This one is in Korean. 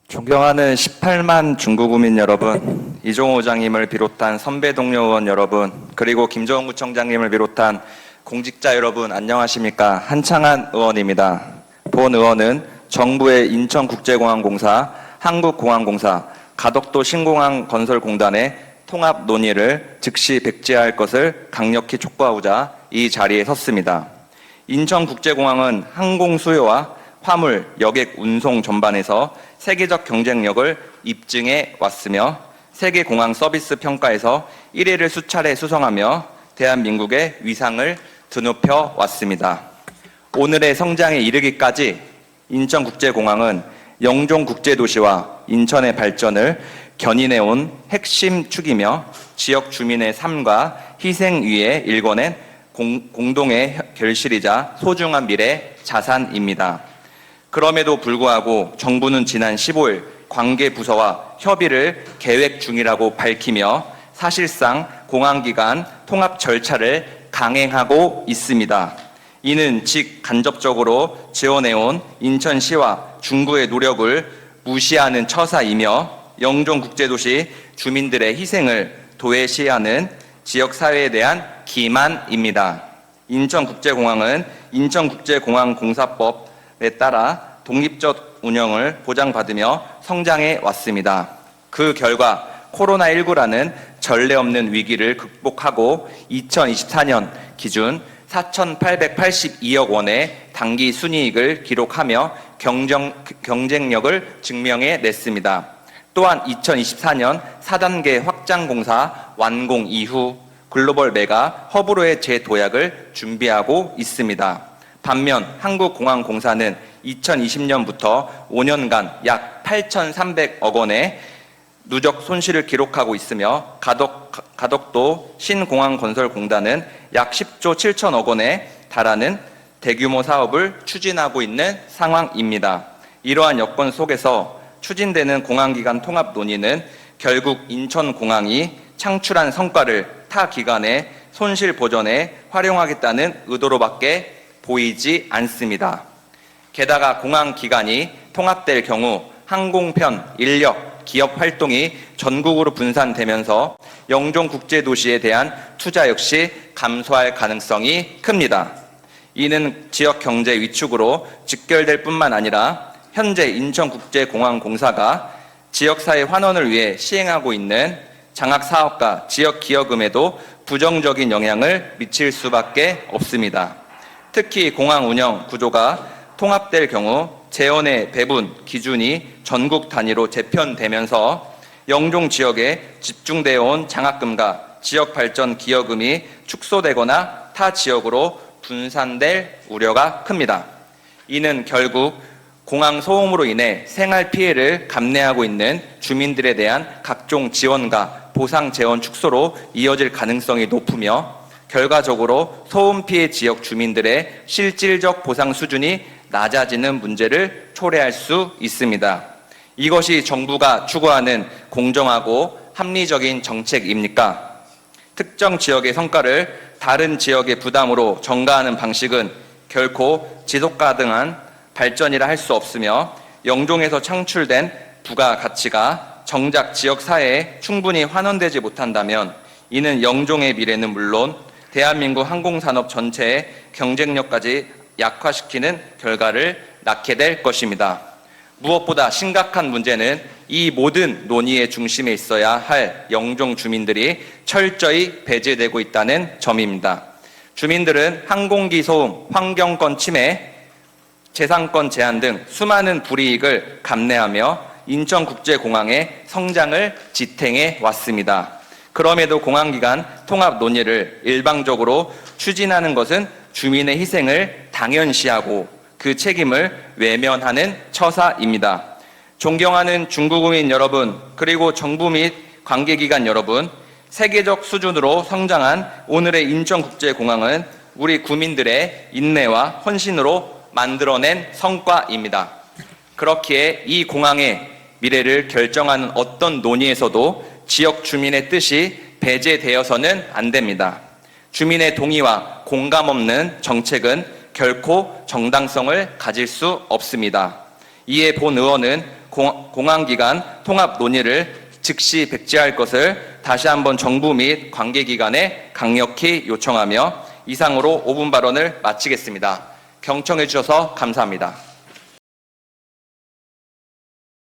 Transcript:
존경하는 18만 중구구민 여러분, 이종호 의장님을 비롯한 선배 동료 의원 여러분, 그리고 김정은 구청장님을 비롯한 공직자 여러분, 안녕하십니까? 한창한 의원입니다. 본 의원은 정부의 인천국제공항공사, 한국공항공사, 가덕도 신공항 건설공단의 통합 논의를 즉시 백지화할 것을 강력히 촉구하고자 이 자리에 섰습니다. 인천국제공항은 항공 수요와 화물, 여객 운송 전반에서 세계적 경쟁력을 입증해 왔으며 세계공항 서비스 평가에서 1위를 수차례 수성하며 대한민국의 위상을 드높여 왔습니다. 오늘의 성장에 이르기까지 인천국제공항은 영종국제도시와 인천의 발전을 견인해온 핵심 축이며 지역 주민의 삶과 희생 위에 일궈낸 공동의 결실이자 소중한 미래 자산입니다. 그럼에도 불구하고 정부는 지난 15일 관계부서와 협의를 계획 중이라고 밝히며 사실상 공항기관 통합 절차를 강행하고 있습니다. 이는 직간접적으로 지원해온 인천시와 중구의 노력을 무시하는 처사이며 영종국제도시 주민들의 희생을 도외시하는 지역사회에 대한 기만입니다. 인천국제공항은 인천국제공항공사법에 따라 독립적 운영을 보장받으며 성장해 왔습니다. 그 결과 코로나19라는 전례 없는 위기를 극복하고 2024년 기준 4,882억 원의 당기 순이익을 기록하며 경쟁력을 증명해 냈습니다. 또한 2024년 4단계 확장 공사 완공 이후 글로벌 메가 허브로의 재도약을 준비하고 있습니다. 반면 한국공항공사는 2020년부터 5년간 약 8,300억 원의 누적 손실을 기록하고 있으며 가덕도 신공항건설공단은 약 10조 7천억 원에 달하는 대규모 사업을 추진하고 있는 상황입니다. 이러한 여건 속에서 추진되는 공항기관 통합 논의는 결국 인천공항이 창출한 성과를 타 기관의 손실 보전에 활용하겠다는 의도로밖에 보이지 않습니다. 게다가 공항기관이 통합될 경우 항공편, 인력, 기업 활동이 전국으로 분산되면서 영종국제도시에 대한 투자 역시 감소할 가능성이 큽니다. 이는 지역 경제 위축으로 직결될 뿐만 아니라 현재 인천국제공항공사가 지역사회 환원을 위해 시행하고 있는 장학사업과 지역기여금에도 부정적인 영향을 미칠 수밖에 없습니다. 특히 공항 운영 구조가 통합될 경우 재원의 배분 기준이 전국 단위로 재편되면서 영종 지역에 집중되어 온 장학금과 지역발전 기여금이 축소되거나 타 지역으로 분산될 우려가 큽니다. 이는 결국 공항 소음으로 인해 생활 피해를 감내하고 있는 주민들에 대한 각종 지원과 보상 재원 축소로 이어질 가능성이 높으며 결과적으로 소음 피해 지역 주민들의 실질적 보상 수준이 낮아지는 문제를 초래할 수 있습니다. 이것이 정부가 추구하는 공정하고 합리적인 정책입니까? 특정 지역의 성과를 다른 지역의 부담으로 전가하는 방식은 결코 지속가능한 발전이라 할 수 없으며 영종에서 창출된 부가가치가 정작 지역 사회에 충분히 환원되지 못한다면 이는 영종의 미래는 물론 대한민국 항공산업 전체의 경쟁력까지 약화시키는 결과를 낳게 될 것입니다. 무엇보다 심각한 문제는 이 모든 논의의 중심에 있어야 할 영종 주민들이 철저히 배제되고 있다는 점입니다. 주민들은 항공기 소음, 환경권 침해, 재산권 제한 등 수많은 불이익을 감내하며 인천국제공항의 성장을 지탱해 왔습니다. 그럼에도 공항기관 통합 논의를 일방적으로 추진하는 것은 주민의 희생을 당연시하고 그 책임을 외면하는 처사입니다. 존경하는 중구구민 여러분, 그리고 정부 및 관계기관 여러분, 세계적 수준으로 성장한 오늘의 인천국제공항은 우리 구민들의 인내와 헌신으로 만들어낸 성과입니다. 그렇기에 이 공항의 미래를 결정하는 어떤 논의에서도 지역 주민의 뜻이 배제되어서는 안 됩니다. 주민의 동의와 공감 없는 정책은 결코 정당성을 가질 수 없습니다. 이에 본 의원은 공항기관 통합 논의를 즉시 백지할 것을 다시 한번 정부 및 관계기관에 강력히 요청하며 이상으로 5분 발언을 마치겠습니다. 경청해 주셔서 감사합니다.